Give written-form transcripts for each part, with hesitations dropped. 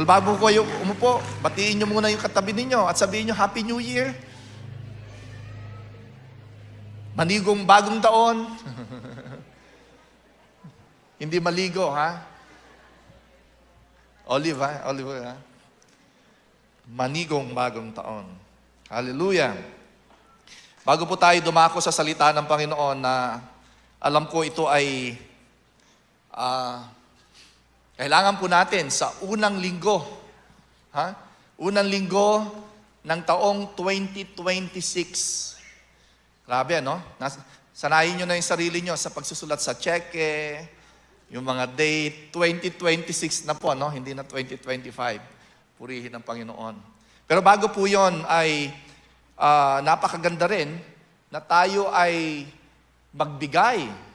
Well, bago kayo umupo, batiin nyo muna yung katabi ninyo at sabihin nyo, Happy New Year. Manigong bagong taon. Hindi maligo, ha? Olive, ha? Olive, ha? Manigong bagong taon. Hallelujah. Bago po tayo dumako sa salita ng Panginoon na alam ko ito ay kailangan po natin sa unang linggo. Ha? Unang linggo ng taong 2026. Grabe, no? Sanayin nyo na yung sarili nyo sa pagsusulat sa cheque, yung mga date, 2026 na po, no? Hindi na 2025. Purihin ang Panginoon. Pero bago po yon ay napakaganda rin na tayo ay magbigay.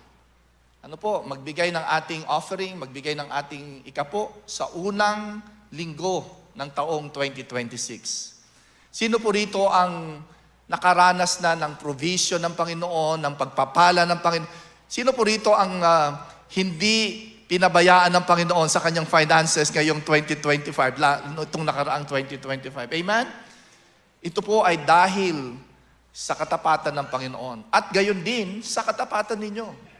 Ano po? Magbigay ng ating offering, magbigay ng ating ikapo sa unang linggo ng taong 2026. Sino po rito ang nakaranas na ng provision ng Panginoon, ng pagpapala ng Panginoon? Sino po rito ang hindi pinabayaan ng Panginoon sa kanyang finances ngayong 2025, itong nakaraang 2025? Amen? Ito po ay dahil sa katapatan ng Panginoon. At gayon din sa katapatan ninyo.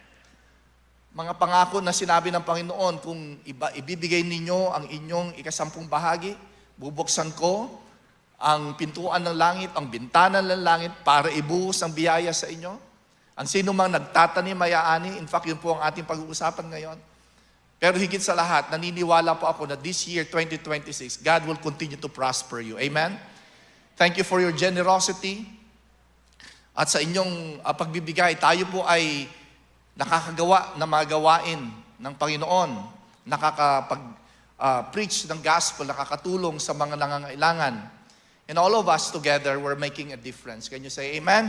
Mga pangako na sinabi ng Panginoon, kung ibibigay ninyo ang inyong ikasampung bahagi, bubuksan ko ang pintuan ng langit, ang bintana ng langit para ibuhos ang biyaya sa inyo. Ang sino mang nagtatanim ay aani. In fact, yun po ang ating pag-uusapan ngayon. Pero higit sa lahat, naniniwala po ako na this year, 2026, God will continue to prosper you. Amen? Thank you for your generosity. At sa inyong pagbibigay, tayo po ay nakakagawa ng mga gawain ng Panginoon, nakakapag-preach ng gospel, nakakatulong sa mga nangangailangan. And all of us together, we're making a difference. Can you say amen?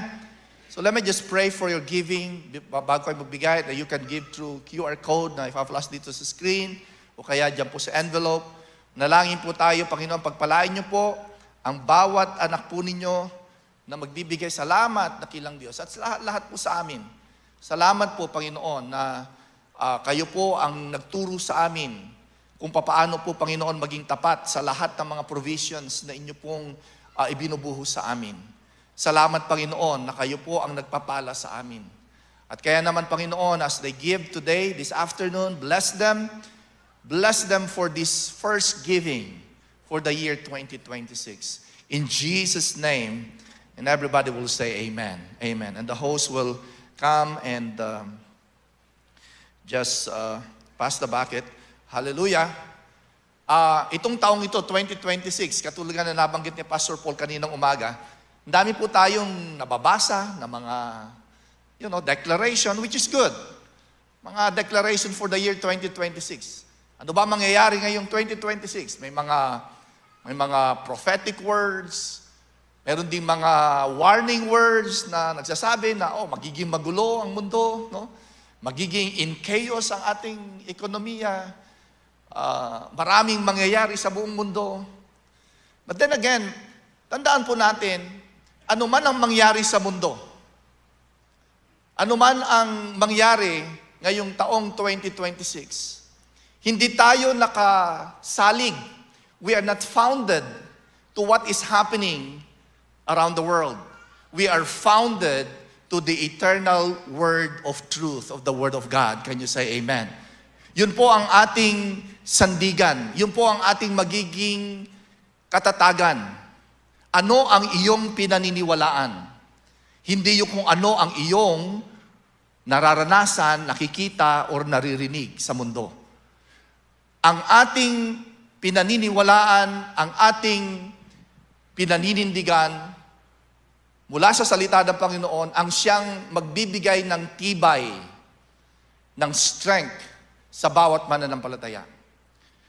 So let me just pray for your giving. Bago kayo magbigay, that you can give through QR code na ipa-flash dito sa screen o kaya dyan po sa envelope. Nalangin po tayo, Panginoon, pagpalain niyo po ang bawat anak po ninyo na magbibigay salamat na kilang Diyos. At lahat po sa amin. Salamat po, Panginoon, na kayo po ang nagturo sa amin kung paano po, Panginoon, maging tapat sa lahat ng mga provisions na inyo pong ibinubuhos sa amin. Salamat, Panginoon, na kayo po ang nagpapala sa amin. At kaya naman, Panginoon, as they give today, this afternoon, bless them for this first giving for the year 2026. In Jesus' name, and everybody will say amen. Amen. And the host will come and just pass the bucket. Hallelujah. Itong taong ito, 2026, katulad na nabanggit ni Pastor Paul kaninang umaga, ang dami po tayong nababasa na mga, declaration, which is good. Mga declaration for the year 2026. Ano ba mangyayari ngayong 2026? May mga prophetic words, meron ding mga warning words na nagsasabi na, magiging magulo ang mundo, no? Magiging in chaos ang ating ekonomiya, maraming mangyayari sa buong mundo. But then again, tandaan po natin, ano man ang mangyari sa mundo, ano man ang mangyari ngayong taong 2026, hindi tayo nakasalig. We are not founded to what is happening around the world. We are founded to the eternal word of truth, of the word of God. Can you say amen? Yun po ang ating sandigan. Yun po ang ating magiging katatagan. Ano ang iyong pinaniniwalaan? Hindi yung kung ano ang iyong nararanasan, nakikita, or naririnig sa mundo. Ang ating pinaniniwalaan, ang ating pinaninindigan mula sa salita ng Panginoon, ang siyang magbibigay ng tibay, ng strength sa bawat mananampalataya.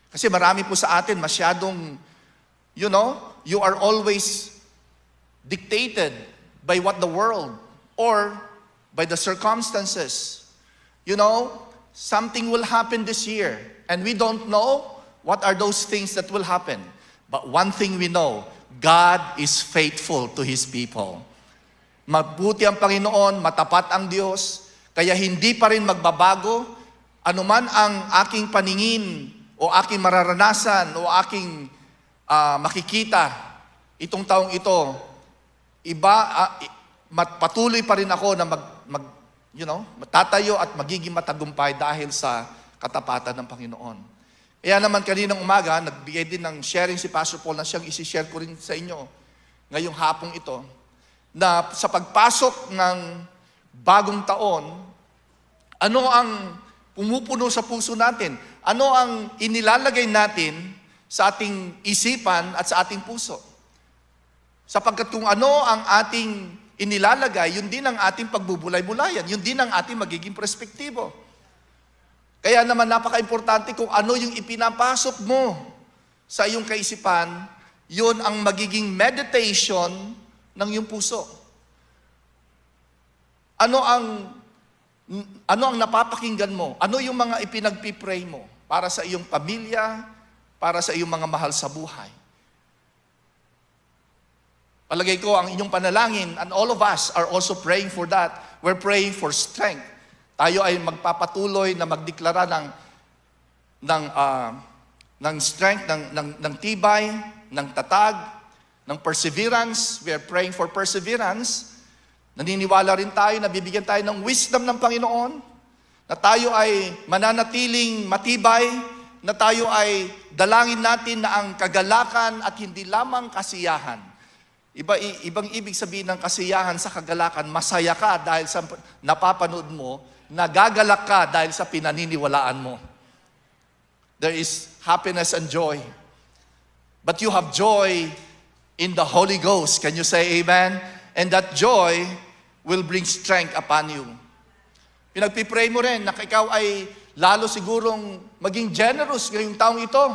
Kasi marami po sa atin masyadong, you are always dictated by what the world or by the circumstances. Something will happen this year and we don't know what are those things that will happen. But one thing we know, God is faithful to His people. Mabuti ang Panginoon, matapat ang Diyos, kaya hindi pa rin magbabago, anuman ang aking paningin o aking mararanasan o aking makikita itong taong ito, patuloy pa rin ako na matatayo at magiging matagumpay dahil sa katapatan ng Panginoon. Kaya naman kaninang umaga, nagbigay din ng sharing si Pastor Paul na siyang isi-share ko rin sa inyo ngayong hapong ito, na sa pagpasok ng bagong taon, ano ang pumupuno sa puso natin? Ano ang inilalagay natin sa ating isipan at sa ating puso? Sapagkat kung ano ang ating inilalagay, yun din ang ating pagbubulay-bulayan. Yun din ang ating magiging perspektibo. Kaya naman napaka-importante kung ano yung ipinapasok mo sa iyong kaisipan, yun ang magiging meditation ng iyong puso. Ano ang napapakinggan mo? Ano yung mga ipinagpipray mo para sa iyong pamilya, para sa iyong mga mahal sa buhay? Palagay ko ang inyong panalangin, and all of us are also praying for that. We're praying for strength. Tayo ay magpapatuloy na magdeklara ng strength, ng tibay, ng tatag, ng perseverance. We are praying for perseverance. Naniniwala rin tayo na bibigyan tayo ng wisdom ng Panginoon, na tayo ay mananatiling matibay, na tayo ay dalangin natin na ang kagalakan at hindi lamang kasiyahan. Ibang ibig sabihin ng kasiyahan sa kagalakan, masaya ka dahil sa napapanood mo, nagagalak ka dahil sa pinaniniwalaan mo. There is happiness and joy. But you have joy in the Holy Ghost. Can you say amen? And that joy will bring strength upon you. Pinagpipray mo rin na ikaw ay lalo sigurong maging generous ngayong taong ito,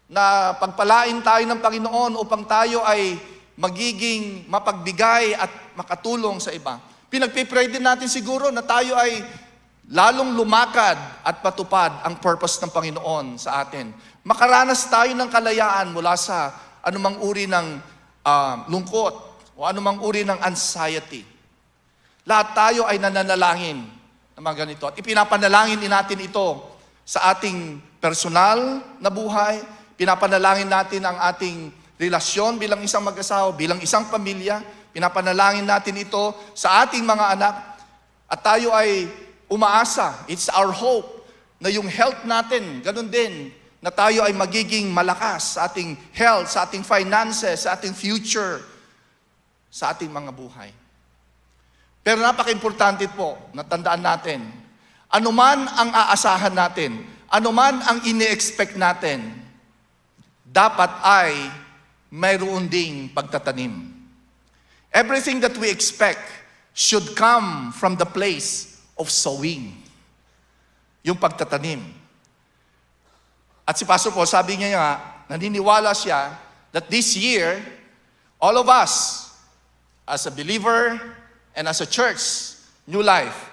na pagpalain tayo ng Panginoon upang tayo ay magiging mapagbigay at makatulong sa iba. Pinagpipray din natin siguro na tayo ay lalong lumakad at patupad ang purpose ng Panginoon sa atin. Makaranas tayo ng kalayaan mula sa anumang uri ng lungkot o anumang uri ng anxiety. Lahat tayo ay nananalangin ng mga ganito. At ipinapanalangin din natin ito sa ating personal na buhay. Pinapanalangin natin ang ating relasyon bilang isang mag-asawa, bilang isang pamilya. Pinapanalangin natin ito sa ating mga anak. At tayo ay umaasa, it's our hope, na yung health natin, ganun din, na tayo ay magiging malakas sa ating health, sa ating finances, sa ating future, sa ating mga buhay. Pero napaka-importante po, natandaan natin, anuman ang aasahan natin, anuman ang ini-expect natin, dapat ay mayroon ding pagtatanim. Everything that we expect should come from the place of sowing. Yung pagtatanim. At si Pastor Paul, sabi niya nga, naniniwala siya that this year, all of us, as a believer and as a church, New Life,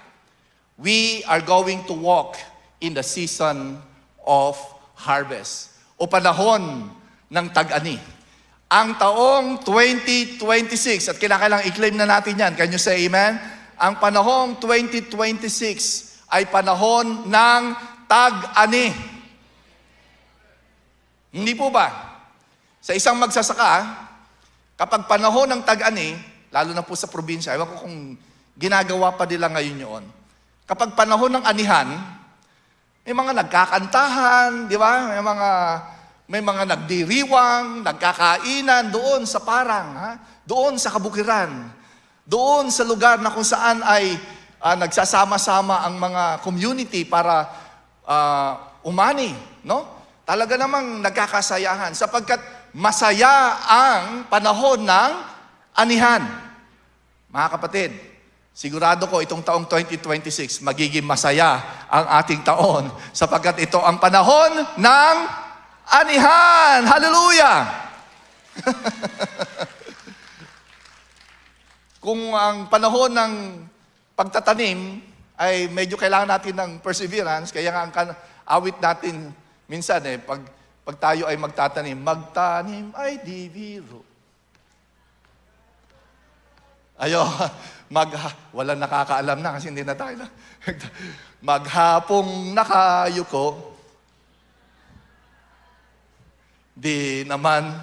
we are going to walk in the season of harvest o panahon ng tag-ani. Ang taong 2026, at kinakailangang i-claim na natin yan. Can you say amen? Ang panahong 2026 ay panahon ng tag-ani. Hindi po ba? Sa isang magsasaka, kapag panahon ng tag-ani, lalo na po sa probinsya, ewan ko kung ginagawa pa nila ngayon yun. Kapag panahon ng anihan, may mga nagkakantahan, di ba? May mga nagdiriwang, nagkakainan doon sa parang, doon sa kabukiran, doon sa lugar na kung saan ay nagsasama-sama ang mga community para umani, no? Talaga namang nagkakasayahan sapagkat masaya ang panahon ng anihan. Mga kapatid, sigurado ko itong taong 2026 magiging masaya ang ating taon sapagkat ito ang panahon ng anihan! Hallelujah! Kung ang panahon ng pagtatanim ay medyo kailangan natin ng perseverance, kaya nga ang awit natin minsan pag tayo ay magtatanim ay di biro. Walang nakakaalam na kasi hindi na tayo na. Maghapong nakayuko, Di naman,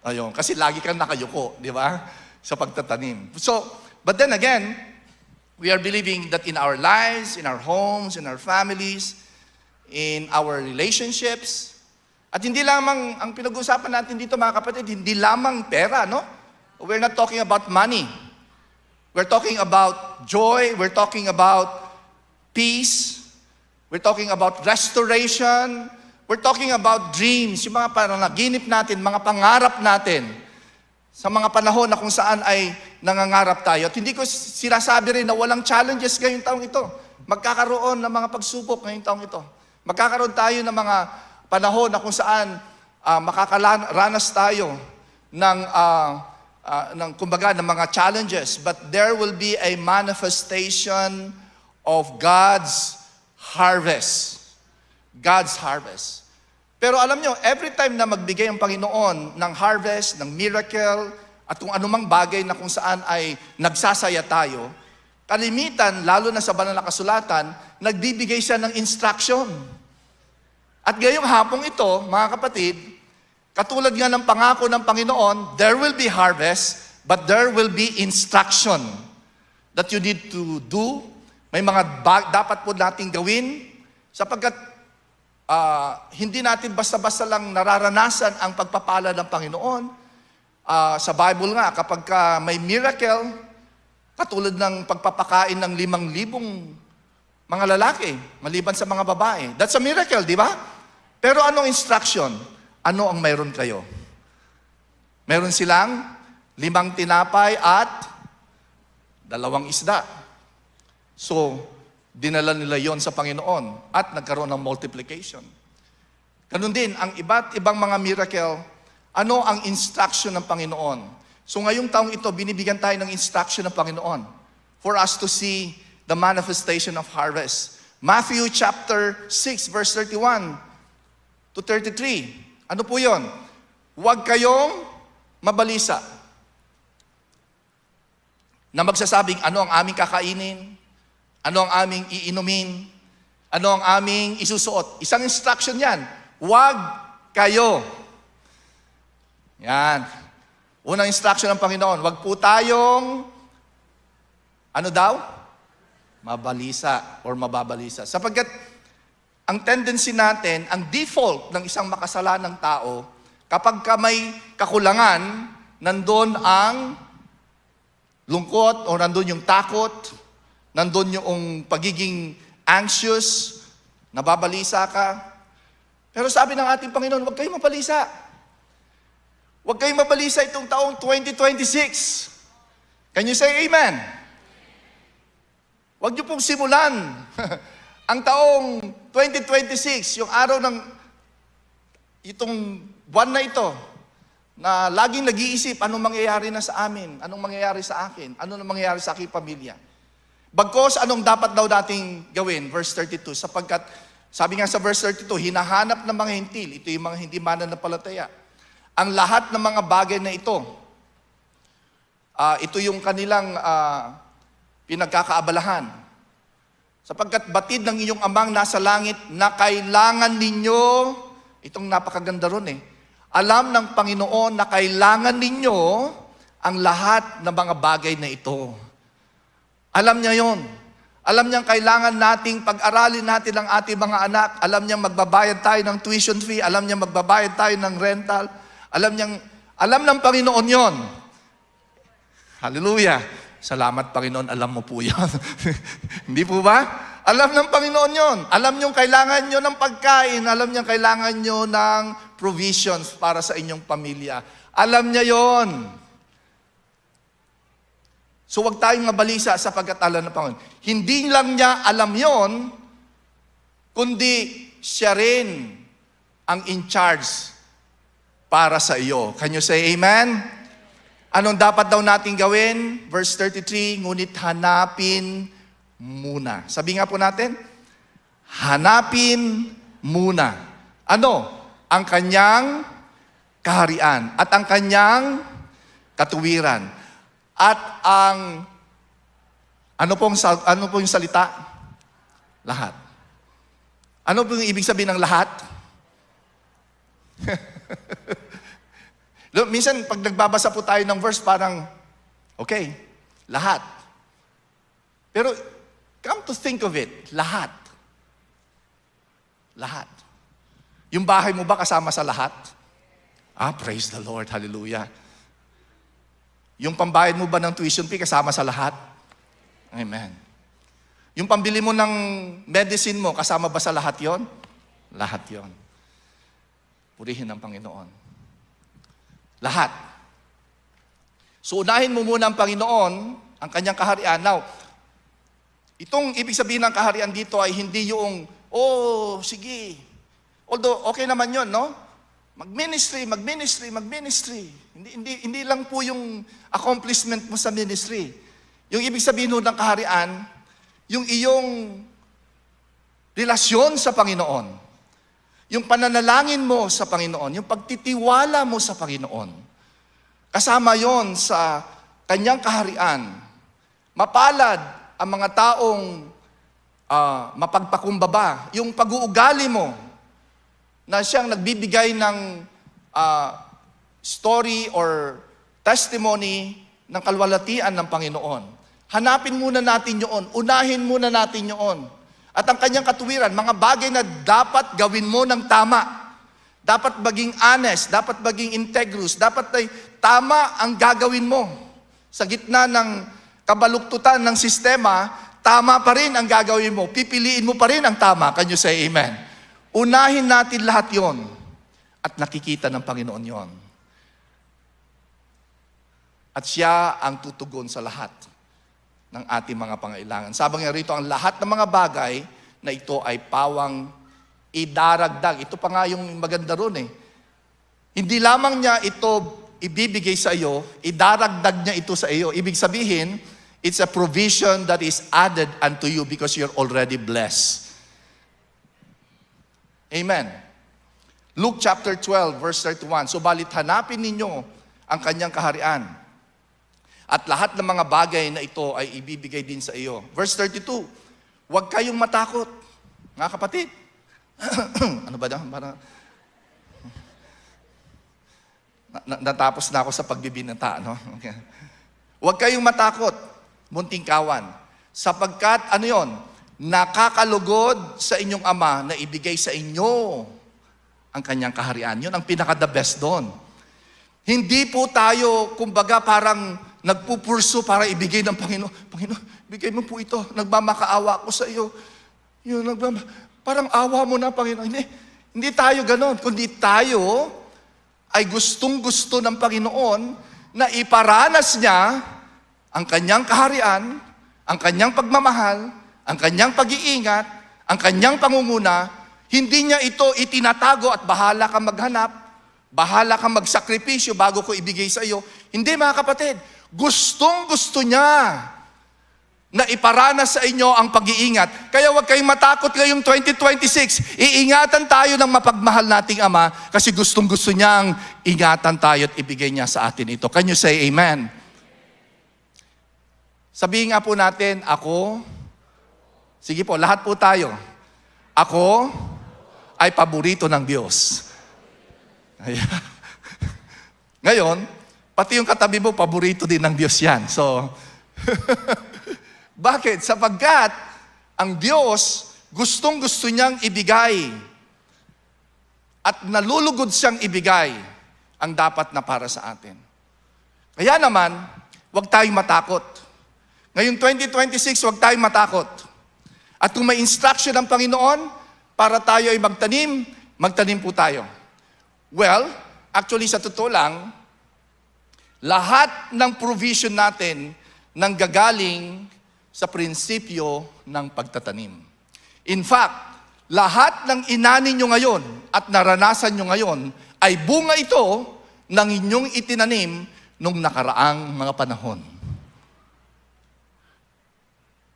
ayun, kasi lagi kang nakayuko, di ba? Sa pagtatanim. So, but then again, we are believing that in our lives, in our homes, in our families, in our relationships, at hindi lamang, ang pinag-uusapan natin dito mga kapatid, hindi lamang pera, no? We're not talking about money. We're talking about joy, we're talking about peace, we're talking about restoration, we're talking about dreams, yung mga panaginip natin, mga pangarap natin sa mga panahon na kung saan ay nangangarap tayo. At hindi ko sinasabi rin na walang challenges ngayong taong ito. Magkakaroon ng mga pagsubok ngayong taong ito. Magkakaroon tayo ng mga panahon na kung saan makakaranas tayo ng kumbaga ng mga challenges, but there will be a manifestation of God's harvest. God's harvest. Pero alam nyo, every time na magbigay ang Panginoon ng harvest, ng miracle, at kung anumang bagay na kung saan ay nagsasaya tayo, kalimitan, lalo na sa banal na kasulatan, nagbibigay siya ng instruction. At ngayong hapong ito, mga kapatid, katulad nga ng pangako ng Panginoon, there will be harvest, but there will be instruction that you need to do. May mga dapat po nating gawin, sapagkat hindi natin basta-basta lang nararanasan ang pagpapala ng Panginoon. Sa Bible nga, kapag may miracle, katulad ng pagpapakain ng 5,000 mga lalaki, maliban sa mga babae. That's a miracle, di ba? Pero anong instruction? Ano ang mayroon kayo? Meron silang 5 tinapay at 2 isda. So, dinala nila yon sa Panginoon at nagkaroon ng multiplication. Ganun din, ang iba't ibang mga miracle, ano ang instruction ng Panginoon? So ngayong taong ito, binibigyan tayo ng instruction ng Panginoon for us to see the manifestation of harvest. Matthew chapter 6 verse 31 to 33. Ano po yon? Huwag kayong mabalisa na magsasabing ano ang aming kakainin, ano ang aming iinumin, ano ang aming isusuot. Isang instruction yan. Huwag kayo. Yan. Unang instruction ng Panginoon, huwag po tayong, ano daw? Mabalisa or mababalisa. Sapagkat ang tendency natin, ang default ng isang makasalanang tao, kapag ka may kakulangan, nandun ang lungkot o nandun yung takot, nandun yung pagiging anxious, nababalisa ka. Pero sabi ng ating Panginoon, huwag kayong mabalisa. Huwag kayong mabalisa itong taong 2026. Can you say amen? Huwag niyo pong simulan ang taong 2026, yung araw ng itong buwan na ito, na laging nag-iisip, anong mangyayari na sa amin, anong mangyayari sa akin, anong mangyayari sa aking pamilya. Bagkos, anong dapat daw nating gawin? Verse 32, sapagkat, sabi nga sa verse 32, hinahanap ng mga hintil, ito yung mga hindi mananampalataya. Ang lahat ng mga bagay na ito yung kanilang pinagkakaabalahan. Sapagkat batid ng inyong amang nasa langit na kailangan ninyo, itong napakaganda ron alam ng Panginoon na kailangan ninyo ang lahat ng mga bagay na ito. Alam niya yon. Alam niyang kailangan nating pag-aralin natin ang ating mga anak. Alam niyang magbabayad tayo ng tuition fee. Alam niyang magbabayad tayo ng rental. Alam ng Panginoon yon. Hallelujah. Salamat Panginoon, alam mo po yon. Hindi po ba? Alam ng Panginoon yon. Alam niyong kailangan niyo ng pagkain. Alam niyang kailangan niyo ng provisions para sa inyong pamilya. Alam niya yon. So huwag tayong mabalisa sapagkat alam ng Panginoon. Hindi lang niya alam yon, kundi siya rin ang in charge para sa iyo. Can you say amen? Anong dapat daw natin gawin? Verse 33, ngunit hanapin muna. Sabi nga po natin, hanapin muna. Ano? Ang kanyang kaharian at ang kanyang katuwiran. At ang, ano pong salita? Lahat. Ano pong ibig sabihin ng lahat? minsan pag nagbabasa po tayo ng verse, parang, okay, lahat. Pero, come to think of it, lahat. Lahat. Yung bahay mo ba kasama sa lahat? Praise the Lord, hallelujah. Yung pambayad mo ba ng tuition fee kasama sa lahat? Amen. Yung pambili mo ng medicine mo, kasama ba sa lahat yon? Lahat yon. Purihin ng Panginoon. Lahat. So unahin mo muna ang Panginoon, ang kanyang kaharian. Now, itong ibig sabihin ng kaharian dito ay hindi yung, sige. Although, okay naman yon, no? Mag-ministry. Hindi lang po yung accomplishment mo sa ministry. Yung ibig sabihin ng kaharian, yung iyong relasyon sa Panginoon, yung pananalangin mo sa Panginoon, yung pagtitiwala mo sa Panginoon, kasama yon sa kanyang kaharian. Mapalad ang mga taong mapagpakumbaba, yung pag-uugali mo, na siyang nagbibigay ng story or testimony ng kalwalatian ng Panginoon. Hanapin muna natin yun. Unahin muna natin yun. At ang kanyang katuwiran, mga bagay na dapat gawin mo ng tama. Dapat maging honest, dapat maging integrous, dapat ay tama ang gagawin mo. Sa gitna ng kabaluktutan ng sistema, tama pa rin ang gagawin mo. Pipiliin mo pa rin ang tama. Can you say amen? Unahin natin lahat yon at nakikita ng Panginoon yon. At siya ang tutugon sa lahat ng ating mga pangailangan. Sabi nga rito, ang lahat ng mga bagay na ito ay pawang idaragdag. Ito pa nga yung maganda ron eh. Hindi lamang niya ito ibibigay sa iyo, idaragdag niya ito sa iyo. Ibig sabihin, it's a provision that is added unto you because you're already blessed. Amen. Luke chapter 12, verse 31. Subalit hanapin ninyo ang kanyang kaharian. At lahat ng mga bagay na ito ay ibibigay din sa iyo. Verse 32, huwag kayong matakot, mga kapatid. Ano ba daw? Natapos na ako sa pagbibinata, no? Okay. Huwag kayong matakot, munting kawan. Sapagkat, nakakalugod sa inyong Ama na ibigay sa inyo ang kanyang kaharian. Yun ang pinaka-the best doon. Hindi po tayo, kumbaga, parang nagpupurso para ibigay ng Panginoon. Panginoon, bigay mo po ito. Nagmamakaawa ko sa iyo. Parang awa mo na, Panginoon. Hindi tayo ganon. Kundi tayo ay gustong-gusto ng Panginoon na iparanas niya ang kanyang kaharian, ang kanyang pagmamahal, ang kanyang pag-iingat, ang kanyang pangunguna. Hindi niya ito itinatago at bahala kang maghanap, bahala kang magsakripisyo bago ko ibigay sa iyo. Hindi, mga kapatid. Gustong-gusto niya na iparanas sa inyo ang pag-iingat. Kaya huwag kayong matakot ngayong 2026. Iingatan tayo ng mapagmahal nating Ama kasi gustong-gusto niyang ingatan tayo at ibigay niya sa atin ito. Can you say amen? Sabihin nga po natin, sige po, lahat po tayo. Ako ay paborito ng Diyos. Ngayon, pati yung katabi mo, paborito din ng Diyos yan. So, bakit? Sapagkat ang Diyos, gustong-gusto niyang ibigay at nalulugod siyang ibigay ang dapat na para sa atin. Kaya naman, huwag tayong matakot. Ngayong 2026, huwag tayong matakot. At kung may instruction ng Panginoon para tayo ay magtanim, magtanim po tayo. Well, actually sa totoo lang, lahat ng provision natin nanggagaling sa prinsipyo ng pagtatanim. In fact, lahat ng inanin nyo ngayon at naranasan nyo ngayon ay bunga ito ng inyong itinanim nung nakaraang mga panahon.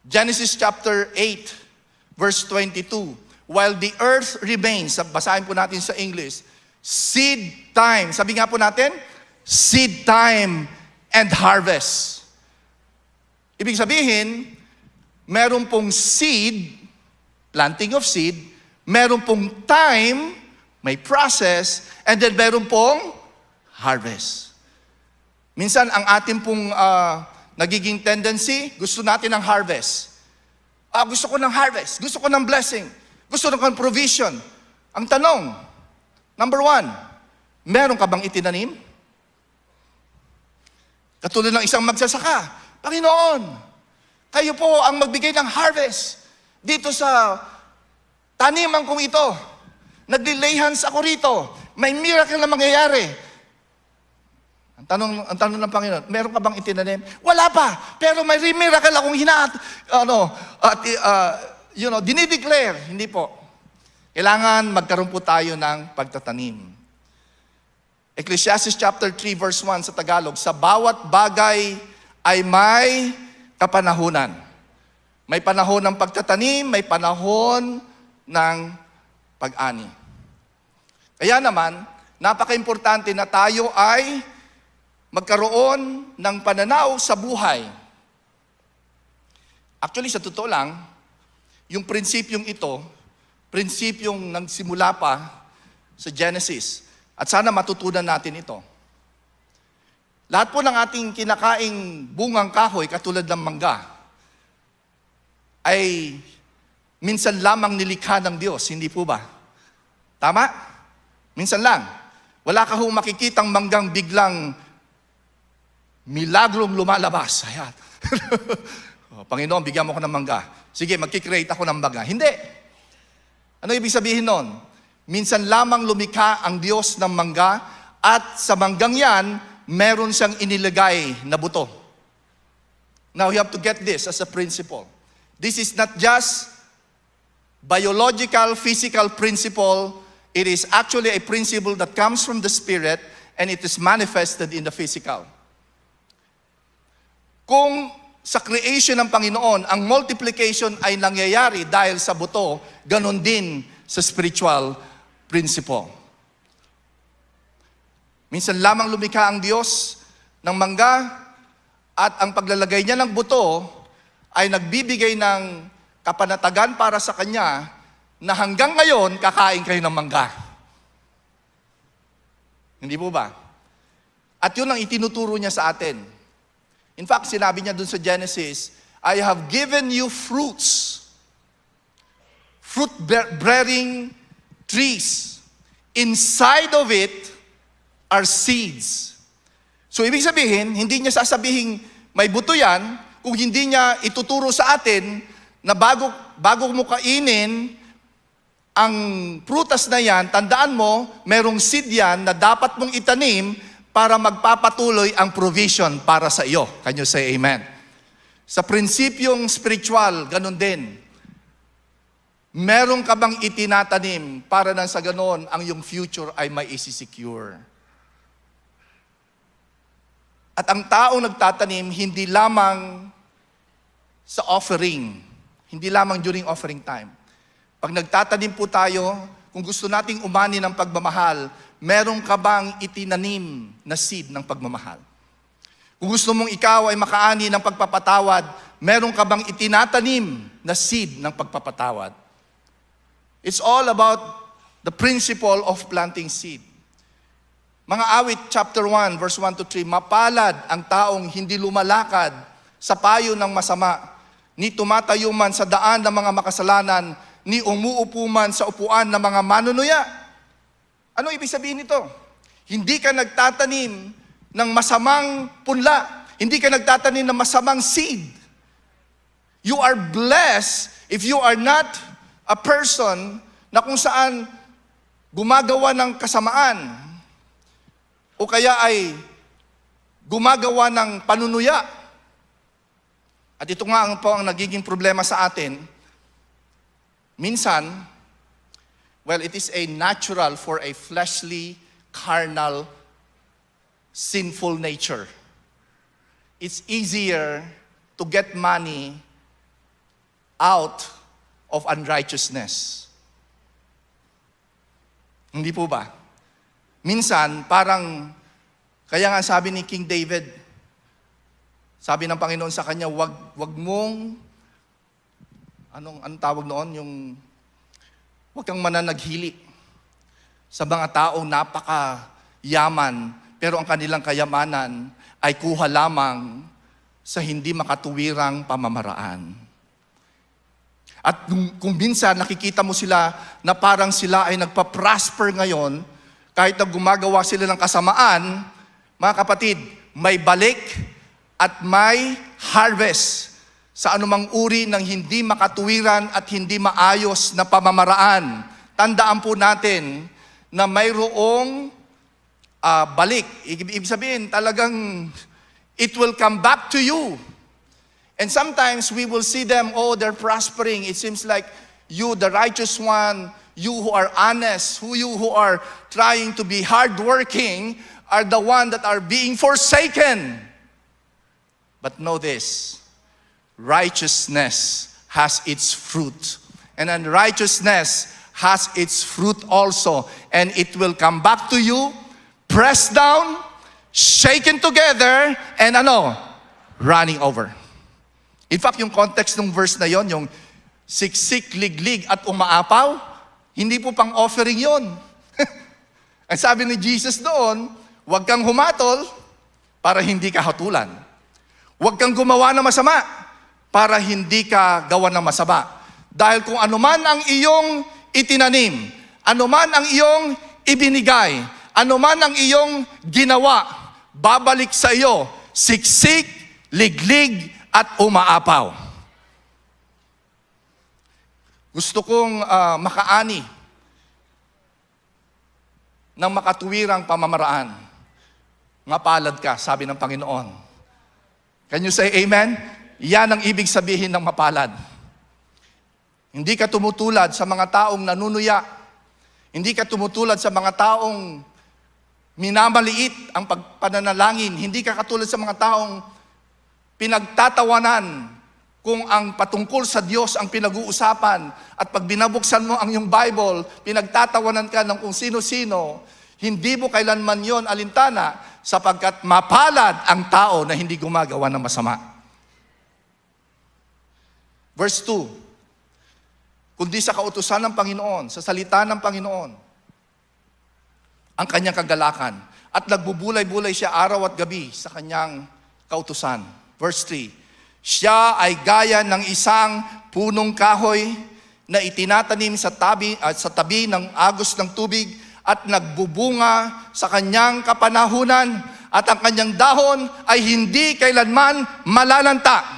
Genesis chapter 8, verse 22. While the earth remains, basahin po natin sa English, seed time. Sabi nga po natin, seed time and harvest. Ibig sabihin, meron pong seed, planting of seed, meron pong time, may process, and then meron pong harvest. Minsan, ang ating pong nagiging tendency, gusto natin ng harvest. Gusto ko ng harvest. Gusto ko ng blessing. Gusto ko ng provision. Ang tanong, number 1, meron ka bang itinanim? Katulad ng isang magsasaka, Panginoon, kayo po ang magbigay ng harvest dito sa taniman kong ito. Nag-lay hands ako rito. May miracle na mangyayari. Ang tanong ng Panginoon, meron ka bang itinanim? Wala pa. Pero may miracle akong dinideclare. Hindi po. Kailangan magkaroon po tayo ng pagtatanim. Ecclesiastes chapter 3 verse 1 sa Tagalog, sa bawat bagay ay may kapanahunan. May panahon ng pagtatanim, may panahon ng pag-ani. Kaya naman, napaka-importante na tayo ay magkaroon ng pananaw sa buhay. Actually, sa totoo lang, yung prinsipyong ito, prinsipyong nagsimula pa sa Genesis. At sana matutunan natin ito. Lahat po ng ating kinakaing bungang kahoy, katulad ng mangga, ay minsan lamang nilikha ng Diyos, hindi po ba? Tama? Minsan lang. Wala ka hong makikitang manggang biglang milagrong lumalabas. Ayan. Panginoon, bigyan mo ko ng mangga. Sige, magkikreate ako ng mangga. Hindi. Ano ibig sabihin nun? Minsan lamang lumikha ang Diyos ng mangga at sa manggang yan, meron siyang inilagay na buto. Now, you have to get this as a principle. This is not just biological, physical principle. It is actually a principle that comes from the Spirit and it is manifested in the physical. Kung sa creation ng Panginoon, ang multiplication ay nangyayari dahil sa buto, ganon din sa spiritual principle. Minsan lamang lumikha ang Diyos ng mangga at ang paglalagay niya ng buto ay nagbibigay ng kapanatagan para sa Kanya na hanggang ngayon kakain kayo ng mangga. Hindi po ba? At yun ang itinuturo niya sa atin. In fact, sinabi niya dun sa Genesis, I have given you fruits, fruit-bearing trees. Inside of it are seeds. So, ibig sabihin, hindi niya sasabihin may buto yan, kung hindi niya ituturo sa atin na bago mo kainin ang prutas na yan, tandaan mo, merong seed yan na dapat mong itanim para magpapatuloy ang provision para sa iyo. Can you say amen? Sa prinsipyong spiritual, ganun din. Meron ka bang itinatanim para nang sa ganon ang yung future ay may isi-secure? At ang taong nagtatanim, hindi lamang sa offering, hindi lamang during offering time. Pag nagtatanim po tayo, kung gusto nating umani ng pagmamahal, meron ka bang itinanim na seed ng pagmamahal? Kung gusto mong ikaw ay makaani ng pagpapatawad, meron ka bang itinatanim na seed ng pagpapatawad? It's all about the principle of planting seed. Mga awit, chapter 1, verse 1 to 3, mapalad ang taong hindi lumalakad sa payo ng masama, ni tumatayo man sa daan ng mga makasalanan, ni umuupo man sa upuan ng mga manunuya. Ano ibig sabihin nito? Hindi ka nagtatanim ng masamang punla. Hindi ka nagtatanim ng masamang seed. You are blessed if you are not a person na kung saan gumagawa ng kasamaan o kaya ay gumagawa ng panunuya. At ito nga po ang nagiging problema sa atin. Minsan, well, it is a natural for a fleshly, carnal, sinful nature. It's easier to get money out of unrighteousness. Hindi po ba? Minsan, parang, kaya nga sabi ni King David, sabi ng Panginoon sa kanya, wag mong, anong tawag noon? wag kang mananaghili sa mga taong napakayaman, pero ang kanilang kayamanan ay kuha lamang sa hindi makatuwirang pamamaraan. At kung minsan nakikita mo sila na parang sila ay nagpa-prosper ngayon, kahit na gumagawa sila ng kasamaan, mga kapatid, may balik at may harvest sa anumang uri ng hindi makatuwiran at hindi maayos na pamamaraan. Tandaan po natin na mayroong balik. Ibig sabihin, talagang it will come back to you. And sometimes we will see them, oh, they're prospering. It seems like you, the righteous one, you who are honest, you who are trying to be hardworking, are the one that are being forsaken. But know this, righteousness has its fruit. And unrighteousness has its fruit also. And it will come back to you, pressed down, shaken together, and running over. In fact, yung context ng verse na yon, yung siksik, liglig, at umaapaw, hindi po pang offering yon. Ang sabi ni Jesus doon, huwag kang humatol para hindi ka hatulan. Huwag kang gumawa ng masama para hindi ka gawa ng masama. Dahil kung anuman ang iyong itinanim, anuman ang iyong ibinigay, anuman ang iyong ginawa, babalik sa iyo, siksik, liglig, at umaapaw. Gusto kong makaani ng makatuwirang pamamaraan. Mapalad ka, sabi ng Panginoon. Can you say amen? Yan ang ibig sabihin ng mapalad. Hindi ka tumutulad sa mga taong nanunuya. Hindi ka tumutulad sa mga taong minamaliit ang pagpananalangin. Hindi ka katulad sa mga taong pinagtatawanan kung ang patungkol sa Diyos ang pinag-uusapan. At pag binabuksan mo ang iyong Bible, pinagtatawanan ka ng kung sino-sino. Hindi mo kailanman yon alintana sapagkat mapalad ang tao na hindi gumagawa ng masama. Verse 2, kundi sa kautusan ng Panginoon, sa salita ng Panginoon, ang kanyang kagalakan, at nagbubulay-bulay siya araw at gabi sa kanyang kautusan. Verse 3, siya ay gaya ng isang punong kahoy na itinatanim sa tabi ng agos ng tubig, at nagbubunga sa kanyang kapanahunan, at ang kanyang dahon ay hindi kailanman malalanta.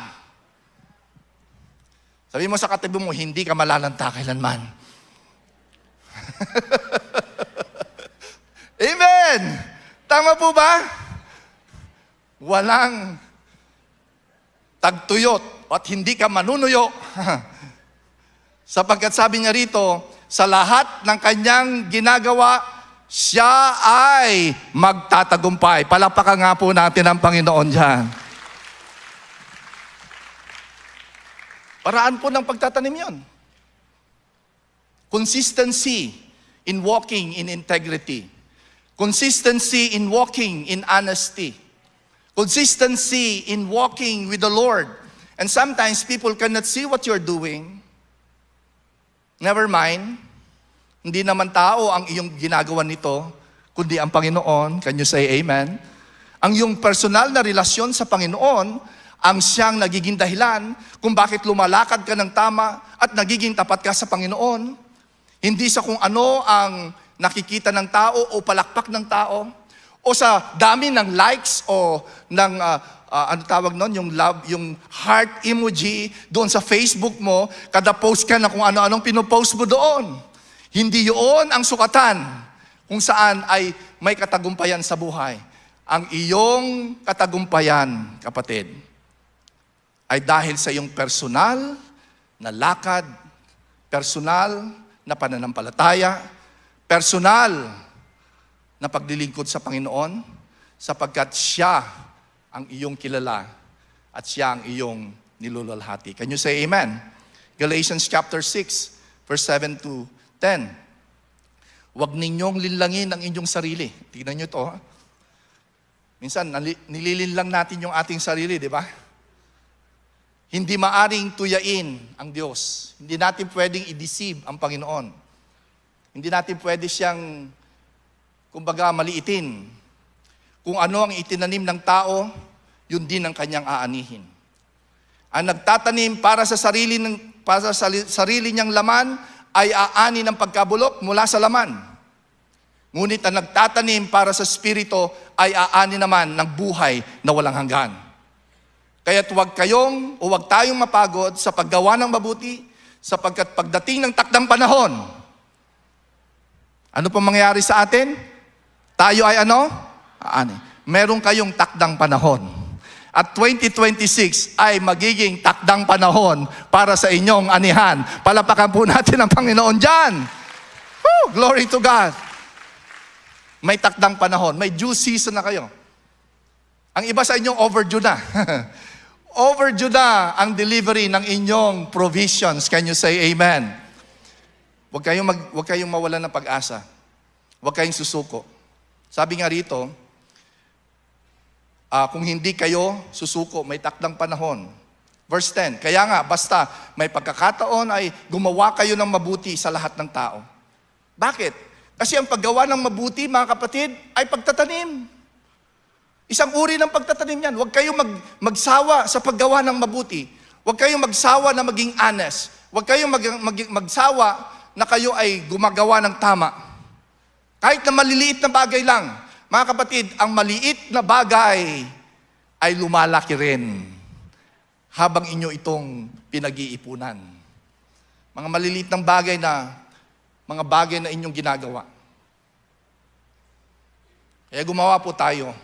Sabi mo sa katabi mo, hindi ka malalanta kailanman. Amen! Tama po ba? Walang tagtuyot at hindi ka manunuyo. Sapagkat sabi niya rito, sa lahat ng kanyang ginagawa, siya ay magtatagumpay. Palapakan nga po natin ang Panginoon dyan. Paraan po ng pagtatanim yon. Consistency in walking in integrity. Consistency in walking in honesty. Consistency in walking with the Lord. And sometimes people cannot see what you're doing. Never mind, hindi naman tao ang iyong ginagawa nito, kundi ang Panginoon. Can you say amen? Ang iyong personal na relasyon sa Panginoon, ang siyang nagiging dahilan kung bakit lumalakad ka ng tama at nagiging tapat ka sa Panginoon. Hindi sa kung ano ang nakikita ng tao o palakpak ng tao, o sa dami ng likes o ng ano tawag nun, yung love, yung heart emoji doon sa Facebook mo, kada post ka na kung ano-anong pinopost mo doon. Hindi yun ang sukatan kung saan ay may katagumpayan sa buhay. Ang iyong katagumpayan, kapatid, ay dahil sa iyong personal na lakad, personal na pananampalataya, personal na paglilingkod sa Panginoon, sapagkat siya ang iyong kilala at siya ang iyong nilulalhati. Can you say amen? Galatians chapter 6, verse 7 to 10. Huwag ninyong linlangin ang inyong sarili. Tingnan nyo ito. Minsan, nililinlang natin yung ating sarili, di ba? Hindi maaring tuyain ang Diyos. Hindi natin pwedeng i-deceive ang Panginoon. Hindi natin pwede siyang, kumbaga, maliitin. Kung ano ang itinanim ng tao, yun din ang kanyang aanihin. Ang nagtatanim para sa sarili niyang laman ay aani ng pagkabulok mula sa laman. Ngunit ang nagtatanim para sa Espiritu ay aani naman ng buhay na walang hanggan. Kaya't huwag tayong mapagod sa paggawa ng mabuti, sapagkat pagdating ng takdang panahon, ano pong mangyayari sa atin? Tayo ay ano? Meron kayong takdang panahon. At 2026 ay magiging takdang panahon para sa inyong anihan. Palapakan po natin ang Panginoon dyan. Woo! Glory to God. May takdang panahon. May due season na kayo. Ang iba sa inyong overdue na. Overdue na ang delivery ng inyong provisions. Can you say amen? Huwag kayong mawalan ng pag-asa. Huwag kayong susuko. Sabi nga rito, kung hindi kayo susuko, may takdang panahon. Verse 10, kaya nga, basta may pagkakataon ay gumawa kayo ng mabuti sa lahat ng tao. Bakit? Kasi ang paggawa ng mabuti, mga kapatid, ay pagtatanim. Isang uri ng pagtatanim yan. Huwag kayong magsawa sa paggawa ng mabuti. Huwag kayong magsawa na maging honest. Huwag kayong magsawa na kayo ay gumagawa ng tama. Kahit na maliliit na bagay lang. Mga kapatid, ang maliit na bagay ay lumalaki rin habang inyo itong pinag-iipunan. Mga maliliit ng bagay mga bagay na inyong ginagawa. Kaya gumawa po tayo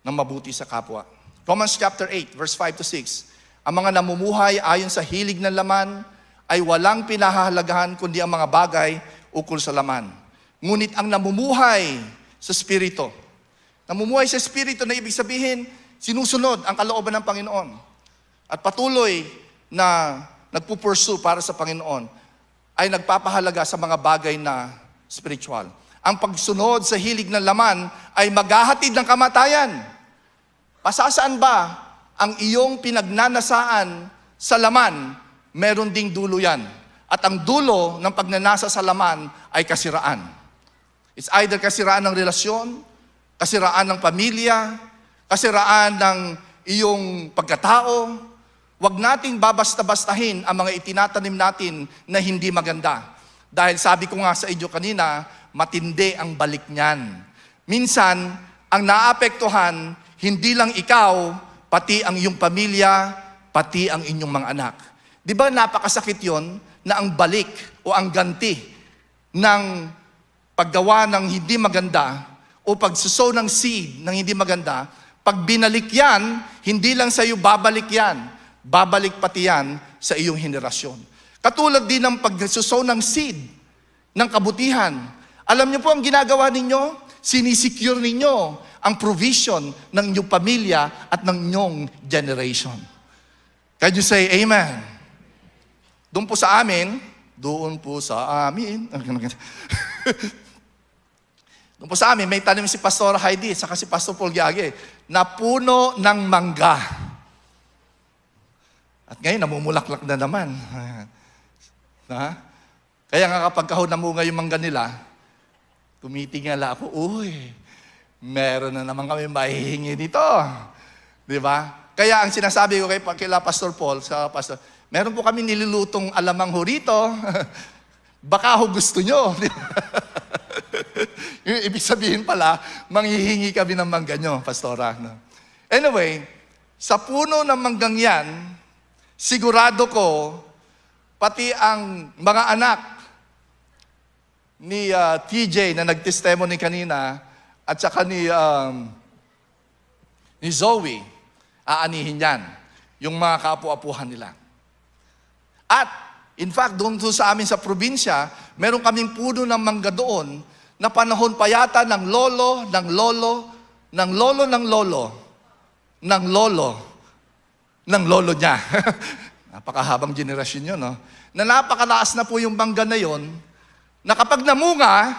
ng mabuti sa kapwa. Romans chapter 8, verse 5 to 6. Ang mga namumuhay ayon sa hilig ng laman ay walang pinahahalagahan kundi ang mga bagay ukol sa laman. Ngunit ang namumuhay sa Espiritu. Namumuhay sa Espiritu na ibig sabihin, sinusunod ang kalooban ng Panginoon. At patuloy na nagpupursue para sa Panginoon ay nagpapahalaga sa mga bagay na spiritual. Ang pagsunod sa hilig ng laman ay maghahatid ng kamatayan. Pasasaan ba ang iyong pinagnanasaan sa laman? Meron ding dulo yan. At ang dulo ng pagnanasa sa laman ay kasiraan. It's either kasiraan ng relasyon, kasiraan ng pamilya, kasiraan ng iyong pagkatao. Huwag nating babasta-bastahin ang mga itinatanim natin na hindi maganda. Dahil sabi ko nga sa inyo kanina, matindi ang balik niyan. Minsan, ang naapektuhan, hindi lang ikaw, pati ang iyong pamilya, pati ang inyong mga anak. Di ba napakasakit yon na ang balik o ang ganti ng paggawa ng hindi maganda o pagsusow ng seed ng hindi maganda, pag binalik yan, hindi lang sa iyo babalik yan, babalik pati yan sa iyong henerasyon. Katulad din ng pagsusow ng seed ng kabutihan. Alam niyo po ang ginagawa ninyo? Sinisecure ninyo ang provision ng inyong pamilya at ng inyong generation. Can you say amen? Doon po sa amin, doon po sa amin, may tanim si Pastor Heidi at si Pastor Paul Giage na puno ng mangga. At ngayon, namumulaklak na naman. Kaya nga kapag kahon namunga yung mangga nila, tumitingala ako, meron na naman kami mahihingi dito. Di ba? Kaya ang sinasabi ko kila Pastor Paul, sa Pastor, meron po kami nilulutong alamang ho rito. Baka ho gusto nyo. Yung ibig sabihin pala, manghihingi kami ng mangga nyo, Pastora. Anyway, sa puno ng manggang yan, sigurado ko, pati ang mga anak ni TJ na nag-testimony kanina, at saka ni Zoe, aanihin yan, yung mga kaapu-apuhan nila. At, in fact, doon sa amin sa probinsya, meron kaming puno ng mangga doon, na panahon pa yata ng lolo niya. Napakahabang generasyon yun, no? Na napakalaas na po yung mangga na yun, na kapag namunga,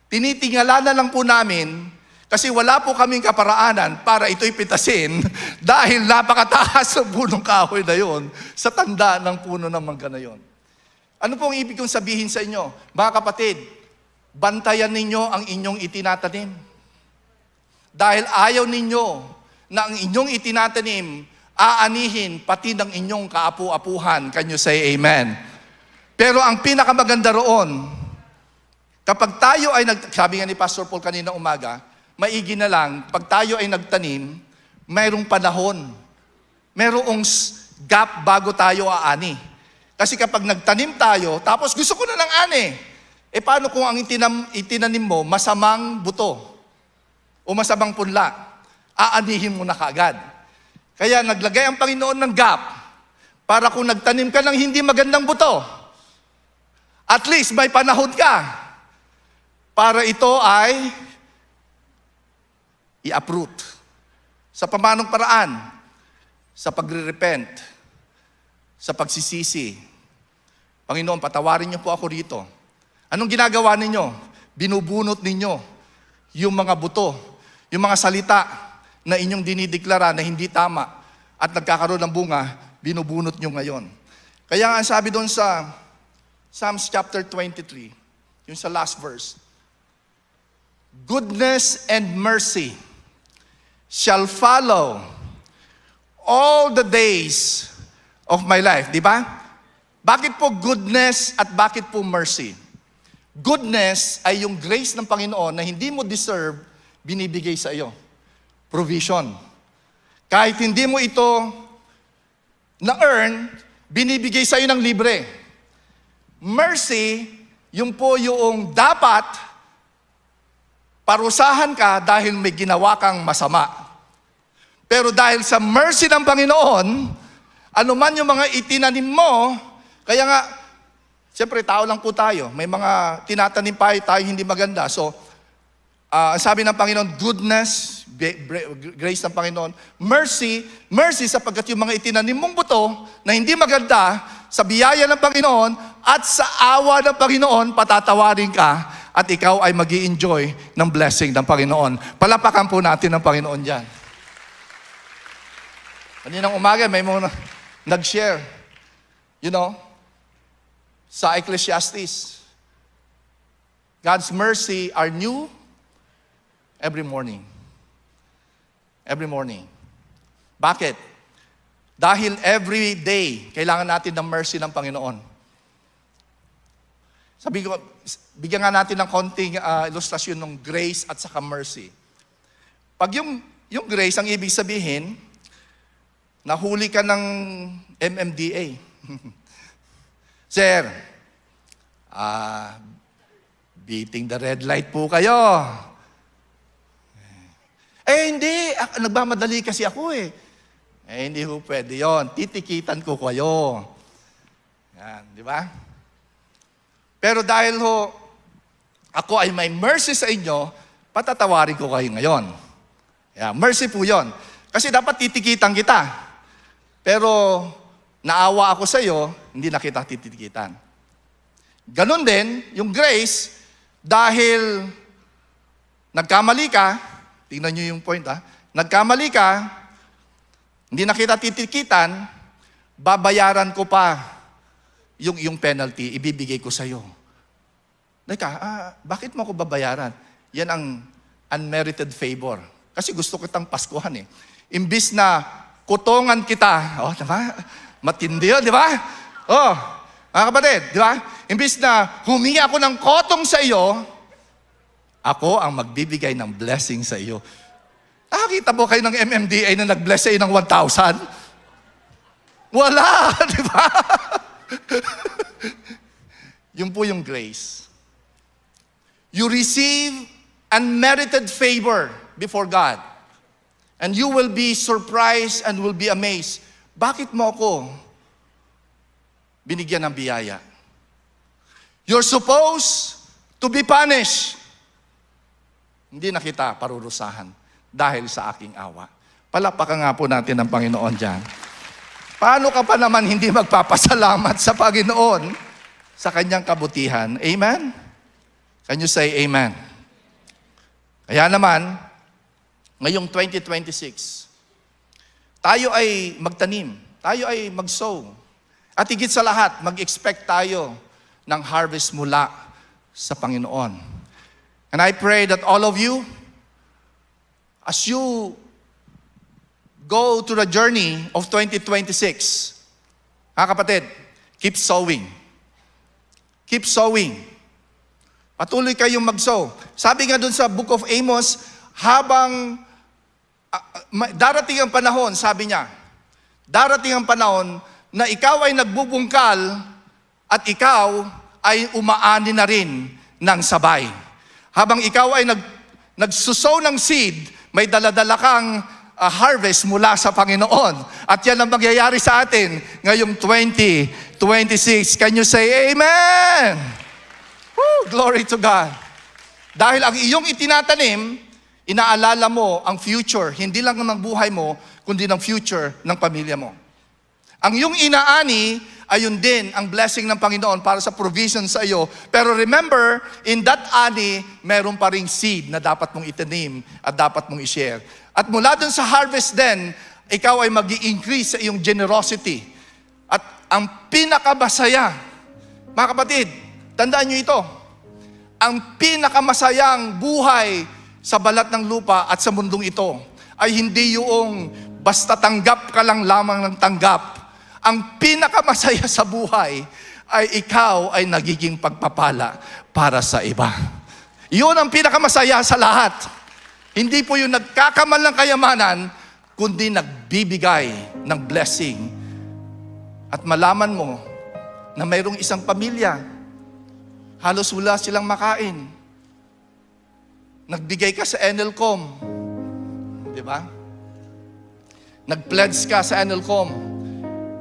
tinitingala na lang po namin, kasi wala po kaming kaparaanan para ito'y pitasin, dahil napakataas ng punong kahoy na yun, sa tanda ng puno ng mangga na yun. Ano po ang ibig kong sabihin sa inyo? Mga kapatid, bantayan ninyo ang inyong itinatanim. Dahil ayaw ninyo na ang inyong itinatanim, aanihin pati ng inyong kaapu-apuhan. Can you say amen? Pero ang pinakamaganda roon, kapag tayo ay sabi nga ni Pastor Paul kanina umaga, maigi na lang, pag tayo ay nagtanim, mayroong panahon. Mayroong gap bago tayo aani. Kasi kapag nagtanim tayo, tapos gusto ko na ng ani, paano kung ang itinanim mo, masamang buto o masamang punla? Aanihin mo na kaagad. Kaya naglagay ang Panginoon ng gap para kung nagtanim ka ng hindi magandang buto, at least may panahon ka para ito ay i-uproot. Sa pamanong paraan, sa pagre-repent, sa pagsisisi. Panginoon, patawarin niyo po ako rito. Anong ginagawa ninyo? Binubunot ninyo yung mga buto, yung mga salita na inyong dinideklara na hindi tama at nagkakaroon ng bunga, binubunot nyo ngayon. Kaya nga sabi doon sa Psalms chapter 23, yung sa last verse, goodness and mercy shall follow all the days of my life. Di ba? Bakit po goodness at bakit po mercy? Goodness ay yung grace ng Panginoon na hindi mo deserve, binibigay sa iyo. Provision. Kahit hindi mo ito na-earn, binibigay sa iyo ng libre. Mercy, yung po yung dapat parusahan ka dahil may ginawa kang masama. Pero dahil sa mercy ng Panginoon, anuman yung mga itinanim mo, kaya nga, siyempre tao lang po tayo. May mga tinatanim pa tayo hindi maganda. So, sabi ng Panginoon, goodness, grace ng Panginoon, mercy sapagkat yung mga itinanim mong buto na hindi maganda, sa biyaya ng Panginoon at sa awa ng Panginoon, patatawarin ka at ikaw ay mag-i-enjoy ng blessing ng Panginoon. Palapakan po natin ng Panginoon dyan. Kaninang umaga, may mga nag-share, sa Ecclesiastes. God's mercy are new every morning. Every morning. Bakit? Dahil every day, kailangan natin ng mercy ng Panginoon. Sabi ko, bigyan nga natin ng konting ilustrasyon ng grace at saka mercy. Pag yung grace, ang ibig sabihin, nahuli ka ng MMDA. Sir, beating the red light po kayo. Hindi. Nagmamadali kasi ako eh. Hindi ho pwede yun. Titikitan ko kayo. Yan, di ba? Pero dahil ho, ako ay may mercy sa inyo, patatawarin ko kayo ngayon. Yeah, mercy po yun. Kasi dapat titikitan kita. Pero naawa ako sa iyo, hindi na kita titikitan. Ganon din, yung grace, dahil nagkamali ka, tingnan nyo yung point nagkamali ka, hindi na kita titikitan, babayaran ko pa yung penalty, ibibigay ko sa iyo. Bakit mo ako babayaran? Yan ang unmerited favor. Kasi gusto kitang paskuhan eh. Imbis na kutongan kita, diba? Matindi yun, di ba? Mga kapatid, di ba? Imbis na humingi ako ng kotong sa iyo, ako ang magbibigay ng blessing sa iyo. Nakakita mo kayo ng MMDA na nag-bless sa iyo ng 1,000? Wala, di ba? Yun po yung grace. You receive unmerited favor before God. And you will be surprised and will be amazed. Bakit mo ako binigyan ng biyaya? You're supposed to be punished. Hindi na kita parurusahan dahil sa aking awa. Palapakan nga po natin ang Panginoon dyan. Paano ka pa naman hindi magpapasalamat sa Panginoon sa kanyang kabutihan? Amen? Can you say amen? Kaya naman, ngayong 2026, tayo ay magtanim, tayo ay mag-sow. At higit sa lahat, mag-expect tayo ng harvest mula sa Panginoon. And I pray that all of you, as you go to the journey of 2026, mga kapatid, keep sowing. Keep sowing. Patuloy kayong mag-sow. Sabi nga dun sa Book of Amos, habang darating ang panahon, sabi niya, darating ang panahon na ikaw ay nagbubungkal at ikaw ay umaani na rin ng sabay. Habang ikaw ay nagsusow ng seed, may daladala kang harvest mula sa Panginoon. At yan ang mangyayari sa atin ngayong 2026. Can you say amen? Woo, glory to God. Dahil ang iyong itinatanim, inaalala mo ang future, hindi lang ng buhay mo, kundi ng future ng pamilya mo. Ang iyong inaani, ayun din ang blessing ng Panginoon para sa provision sa iyo. Pero remember, in that ani, meron pa ring seed na dapat mong itanim at dapat mong i-share. At mula dun sa harvest din, ikaw ay mag-i-increase sa iyong generosity. At ang pinakamasaya, mga kapatid, tandaan nyo ito, ang pinakamasayang buhay sa balat ng lupa at sa mundong ito ay hindi yung basta tanggap ka lang lamang ng tanggap. Ang pinakamasaya sa buhay ay ikaw ay nagiging pagpapala para sa iba. Yun ang pinakamasaya sa lahat. Hindi po yung nagkakamal ng kayamanan, kundi nagbibigay ng blessing. At malaman mo na mayroong isang pamilya, halos wala silang makain. Nagbigay ka sa Enelcom. Di ba? Nag-pledge ka sa Enelcom.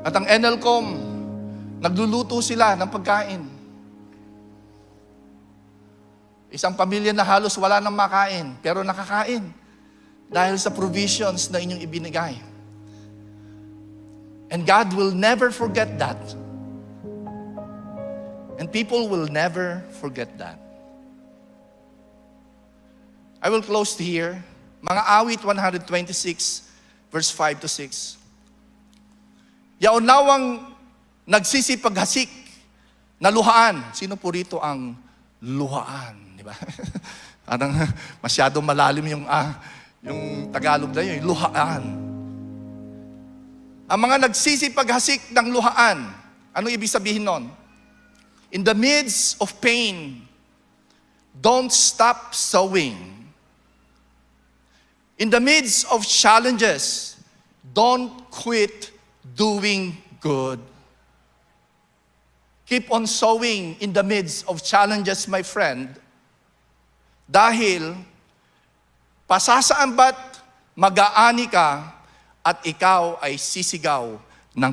At ang Enelcom, nagluluto sila ng pagkain. Isang pamilya na halos wala nang makain, pero nakakain dahil sa provisions na inyong ibinigay. And God will never forget that. And people will never forget that. I will close here. Mga awit 126, verse 5 to 6. Yaunawang nagsisipaghasik na luhaan. Sino po rito ang luhaan? Di ba? Parang masyadong malalim yung Tagalog na yun, luhaan. Ang mga nagsisipaghasik ng luhaan, ano ibig sabihin nun? In the midst of pain, don't stop sowing. In the midst of challenges, don't quit doing good. Keep on sowing in the midst of challenges, my friend. Dahil, pasasaan ba't mag-aani ka at ikaw ay sisigaw ng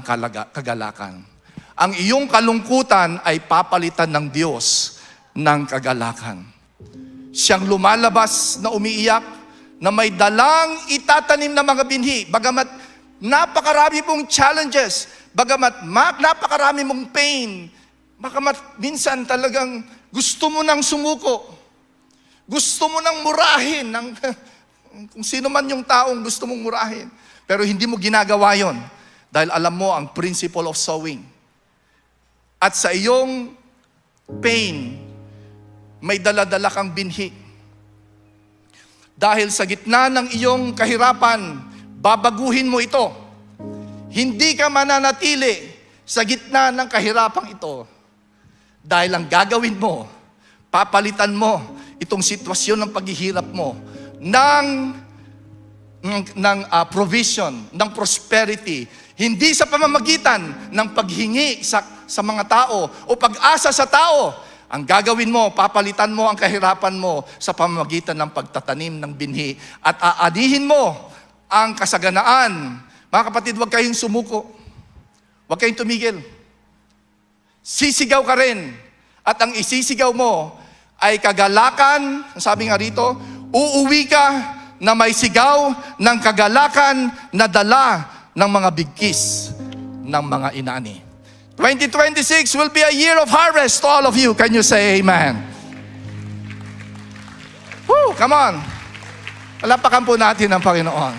kagalakan. Ang iyong kalungkutan ay papalitan ng Diyos ng kagalakan. Siyang lumalabas na umiiyak, na may dalang itatanim na mga binhi, bagamat napakarami mong challenges, bagamat napakarami mong pain, bagamat minsan talagang gusto mo nang sumuko, gusto mo nang murahin, kung sino man yung taong gusto mong murahin, pero hindi mo ginagawa yon dahil alam mo ang principle of sowing. At sa iyong pain, may dala-dala kang binhi. Dahil sa gitna ng iyong kahirapan, babaguhin mo ito. Hindi ka mananatili sa gitna ng kahirapang ito. Dahil ang gagawin mo, papalitan mo itong sitwasyon ng paghihirap mo ng provision, ng prosperity. Hindi sa pamamagitan ng paghingi sa mga tao o pag-asa sa tao. Ang gagawin mo, papalitan mo ang kahirapan mo sa pamamagitan ng pagtatanim ng binhi at aanihin mo ang kasaganaan. Mga kapatid, huwag kayong sumuko. Huwag kayong tumigil. Sisigaw ka rin. At ang isisigaw mo ay kagalakan, sabi nga rito, uuwi ka na may sigaw ng kagalakan na dala ng mga bigkis ng mga inani. 2026 will be a year of harvest to all of you. Can you say amen? Woo, come on. Palapakan po natin ang Panginoon.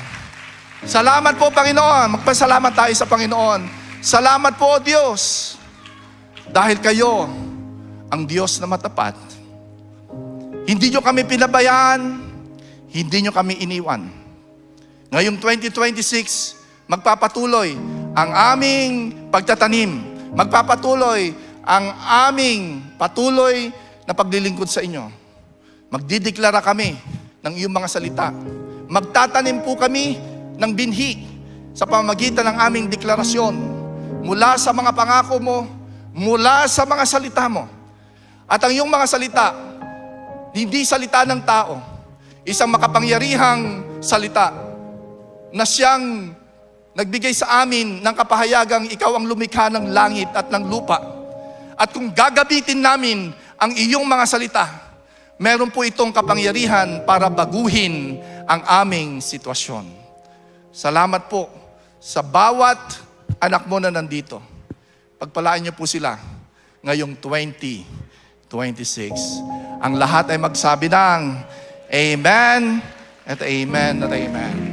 Salamat po, Panginoon. Magpasalamat tayo sa Panginoon. Salamat po, O Diyos. Dahil kayo ang Diyos na matapat. Hindi nyo kami pinabayaan, hindi nyo kami iniwan. Ngayong 2026, magpapatuloy ang aming pagtatanim. Magpapatuloy ang aming patuloy na paglilingkod sa inyo. Magdideklara kami ng iyong mga salita. Magtatanim po kami ng binhi sa pamamagitan ng aming deklarasyon mula sa mga pangako mo, mula sa mga salita mo. At ang iyong mga salita, hindi salita ng tao, isang makapangyarihang salita na siyang nagbigay sa amin ng kapahayagang ikaw ang lumikha ng langit at ng lupa. At kung gagabitin namin ang iyong mga salita, meron po itong kapangyarihan para baguhin ang aming sitwasyon. Salamat po sa bawat anak mo na nandito. Pagpalaan niyo po sila ngayong 2026. Ang lahat ay magsabi ng Amen at Amen at Amen.